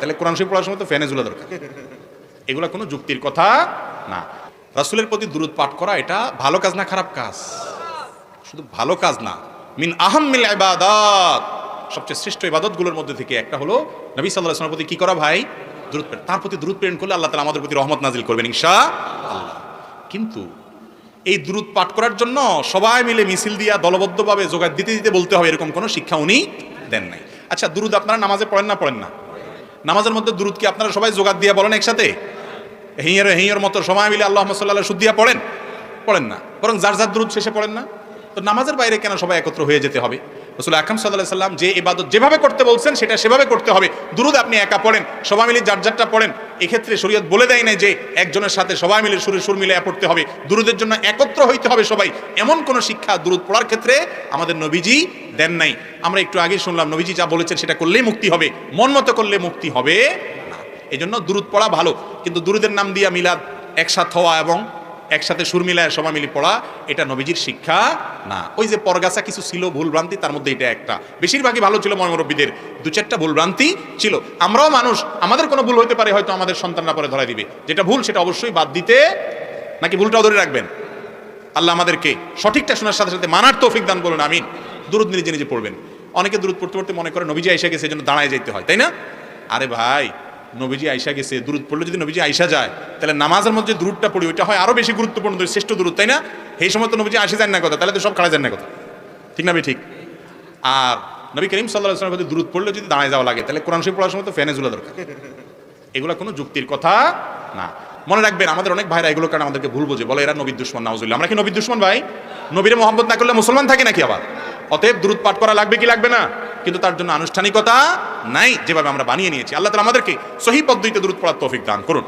তাহলে কোরআন শরীফ পড়ার সময় তো ফ্যানে ঝুলা দরকার। এগুলো কোনো যুক্তির কথা না। রাসূলের প্রতি দুরূদ পাঠ করা এটা ভালো কাজ না খারাপ কাজ? শুধু ভালো কাজ না, মিন আহাম্মিল ইবাদাত, সবচেয়ে শ্রেষ্ঠ ইবাদতগুলোর মধ্যে থেকে একটা হলো নবী সাল্লাল্লাহু আলাইহি ওয়াসাল্লামের প্রতি কি করা ভাই? দুরূদ প্রেরণ। তার প্রতি দুরূদ প্রেরণ করলে আল্লাহ তাআলা আমাদের প্রতি রহমত নাজিল করবেন ইনশাআল্লাহ। কিন্তু এই দুরূদ পাঠ করার জন্য সবাই মিলে মিছিল দিয়া দলবদ্ধভাবে জোগাড় দিতে দিতে বলতে হবে এরকম কোনো শিক্ষা উনি দেন নাই। আচ্ছা, দুরূদ আপনারা নামাজে পড়েন না পড়েন না? নামাজের মধ্যে দুরূদ কি আপনারা সবাই জোগাড় দিয়া বলেন একসাথে? হেঁয়ের মতো সবাই মিলে আল্লাহুম্মা সাল্লি আলা সুদ্দিয়া পড়েন? পড়েন না, বরং যার যার দুরূদ শেষে পড়েন না? তো নামাজের বাইরে কেন সবাই একত্র হয়ে যেতে হবে? রাসূল আকরাম সাল্লাল্লাহু আলাইহি ওয়াসাল্লাম যে ইবাদত যেভাবে করতে বলছেন সেটা সেভাবে করতে হবে। দুরূদ আপনি একা পড়েন, সবাই মিলে যার যারটা পড়েন, এক্ষেত্রে শরীয়ত বলে দেয় না যে একজনের সাথে সবাই মিলে সুরে সুর মিলে পড়তে হবে। দুরূদের জন্য একত্র হইতে হবে সবাই, এমন কোন শিক্ষা দুরূদ পড়ার ক্ষেত্রে আমাদের নবীজি দেন নাই। আমরা একটু আগে শুনলাম নবীজি যা বলেছেন সেটা করলেই মুক্তি হবে, মন মতো করলে মুক্তি হবে না। এই জন্য দুরূদ পড়া ভালো, কিন্তু দুরূদের নাম দিয়া মিলাদ একসাথে হওয়া এবং একসাথে সুর মিলায় সবাই মিলে পড়া এটা নবীজির শিক্ষা না। ওই যে পরগাছা কিছু ছিল ভুল ভ্রান্তি, তার মধ্যে এটা একটা। বেশিরভাগই ভালো ছিল, মুরব্বীদের দু চারটা ভুল ভ্রান্তি ছিল। আমরাও মানুষ, আমাদের কোনো ভুল হতে পারে, হয়তো আমাদের সন্তানরা পরে ধরাই দিবে। যেটা ভুল সেটা অবশ্যই বাদ দিতে, নাকি ভুলটাও ধরে রাখবেন? আল্লাহ আমাদেরকে সঠিকটা শোনার সাথে সাথে মানার তৌফিক দান করুন, আমিন। দুরূদ নিজে নিজে পড়বেন। অনেকে দুরূদ পড়তে পড়তে মনে করে নবীজি আয়েশা গেছে, এই জন্য দাঁড়ায় যেতে হয়, তাই না? আরে ভাই, নবীজি আয়েশা গেছে, দুরূদ পড়লে যদি নবীজি আয়েশা যায়, তাহলে নামাজের মধ্যে দুরূদটা পড়ি, ওইটা হয় আরো বেশি গুরুত্বপূর্ণ, শ্রেষ্ঠ দুরূদ, তাই না? এই সময় তো নবীজি আয়েশা যান না কথা, তাহলে তো সব খাড়া যান না কথা, ঠিক না ভাই? ঠিক। আর নবী করিম সাল্লাল্লাহু আলাইহি ওয়াসাল্লামের প্রতি দুরূদ পড়লে যদি দাঁড়ায় যাওয়া লাগে, তাহলে কোরআন শরীফ পড়ার সময় তো ফ্যানে ঝুলা দরকার। এগুলো কোনো যুক্তির কথা না। মনে রাখবেন, আমাদের অনেক ভাইরা এগুলো কারণে আমাদেরকে ভুল বোঝে, বলে এরা নবীর দুশমন। নাউজুবিল্লাহ। আমরা কি নবীর দুশমন ভাই? নবীর মহব্বত না করলে মুসলমান থাকে নাকি আবার? অতএব দুরূদ পাঠ করা লাগবে কি লাগবে না? কিন্তু তার জন্য আনুষ্ঠানিকতা নাই, যেভাবে আমরা বানিয়ে নিয়েছি। আল্লাহ তাআলা আমাদেরকে সহিহ পদ্ধতিতে দুরূদ পড়ার তৌফিক দান করুন।